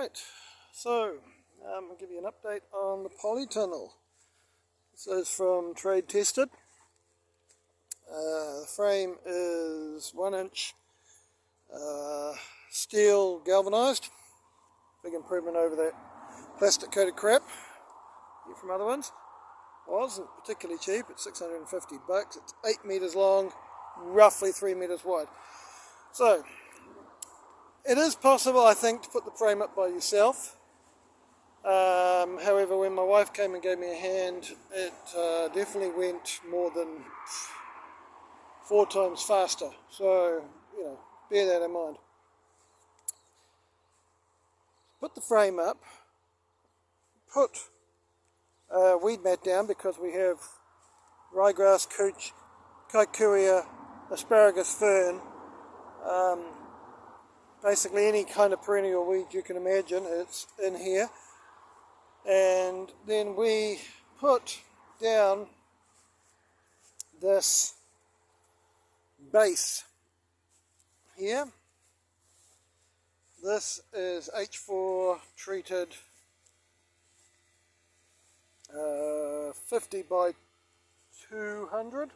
Alright, so I'll give you an update on the polytunnel. This is from Trade Tested. The frame is 1 inch steel galvanized. Big improvement over that plastic coated crap you from other ones. Wasn't particularly cheap, it's $650. It's 8 meters long, roughly 3 meters wide. So it is possible, I think, to put the frame up by yourself. However, when my wife came and gave me a hand, it definitely went more than 4 times faster. So, bear that in mind. Put the frame up, put weed mat down because we have ryegrass, couch, kikuyu, asparagus, fern, basically any kind of perennial weed you can imagine, it's in here. And then we put down this base here. This is H4 treated 50 by 200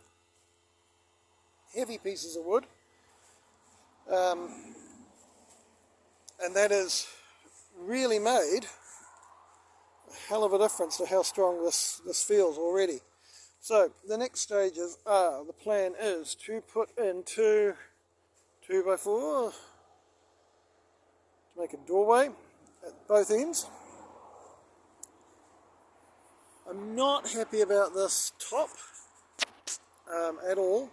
heavy pieces of wood, and that is really made a hell of a difference to how strong this feels already. So the next stages are, the plan is to put in two 2x4 to make a doorway at both ends. I'm not happy about this top at all,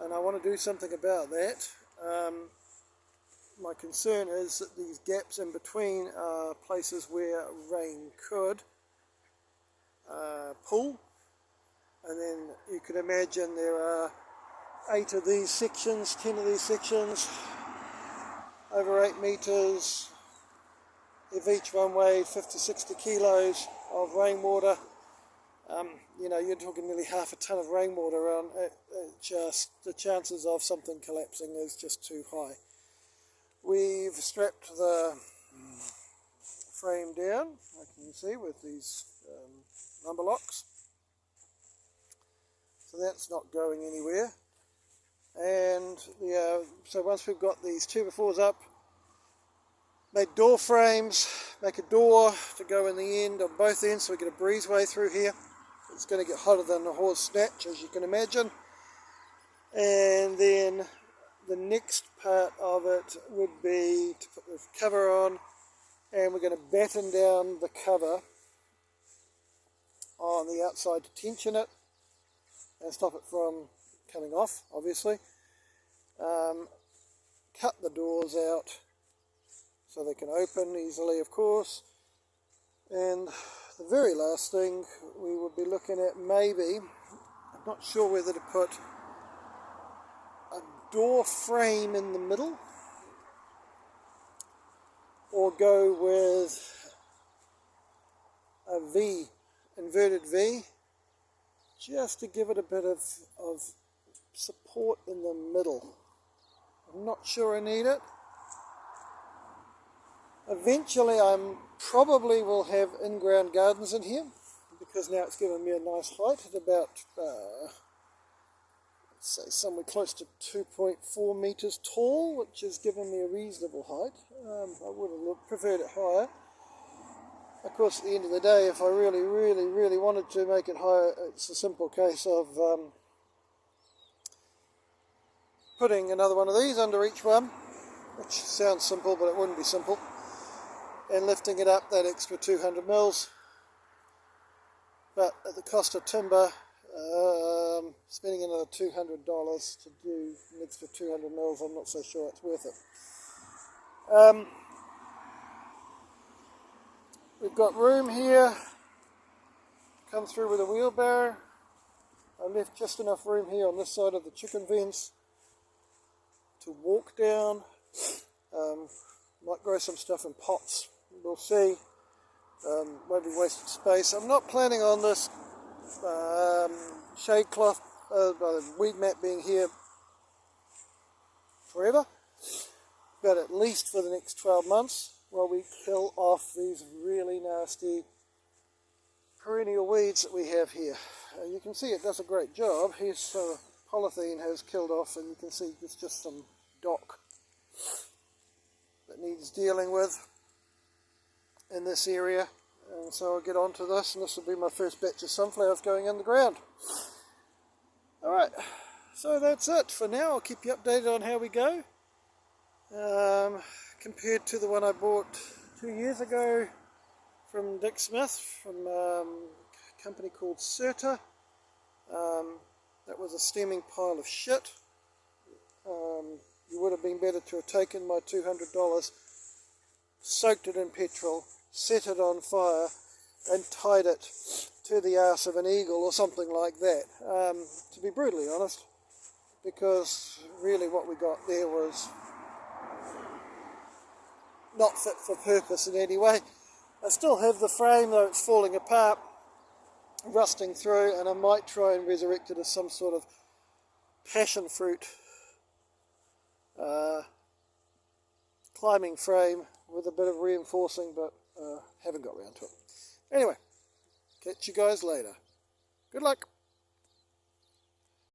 and I want to do something about that. My concern is that these gaps in between are places where rain could pull, and then you could imagine there are 8 of these sections, 10 of these sections, over 8 meters, if each one weighed 50-60 kilos of rainwater. You're talking nearly half a ton of rainwater around. Just the chances of something collapsing is just too high. We've strapped the frame down, like you can see, with these lumber locks. So that's not going anywhere. And so once we've got these 2x4s up, make door frames, make a door to go in the end on both ends so we get a breezeway through here. It's going to get hotter than a horse snatch, as you can imagine. And then the next part of it would be to put the cover on, and we're going to batten down the cover on the outside to tension it and stop it from coming off, obviously. Cut the doors out so they can open easily, of course. And the very last thing we would be looking at, maybe, I'm not sure whether to put a door frame in the middle or go with a V, inverted V, just to give it a bit of support in the middle. I'm not sure I need it. Eventually I probably will have in-ground gardens in here, because now it's given me a nice height at about, let's say somewhere close to 2.4 meters tall, which has given me a reasonable height. I would have preferred it higher. Of course, at the end of the day, if I really, really, really wanted to make it higher, it's a simple case of putting another one of these under each one, which sounds simple, but it wouldn't be simple, and lifting it up that extra 200 mils. But at the cost of timber, spending another $200 to do an extra 200 mils, I'm not so sure it's worth it. We've got room here, come through with a wheelbarrow. I left just enough room here on this side of the chicken fence to walk down. Might grow some stuff in pots, we'll see. Won't be wasted space. I'm not planning on this shade cloth, weed mat being here forever, but at least for the next 12 months. while we kill off these really nasty perennial weeds that we have here. You can see it does a great job. Here's polythene has killed off, and you can see it's just some dock that needs dealing with in this area. And so I'll get on to this, and this will be my first batch of sunflowers going in the ground. Alright, so that's it for now. I'll keep you updated on how we go. Compared to the one I bought 2 years ago from Dick Smith, from a company called Certa. That was a steaming pile of shit. You would have been better to have taken my $200, soaked it in petrol, set it on fire, and tied it to the arse of an eagle or something like that, to be brutally honest, because really what we got there was not fit for purpose in any way. I still have the frame, though it's falling apart, rusting through, and I might try and resurrect it as some sort of passion fruit climbing frame with a bit of reinforcing, but haven't got around to it. Anyway, catch you guys later. Good luck.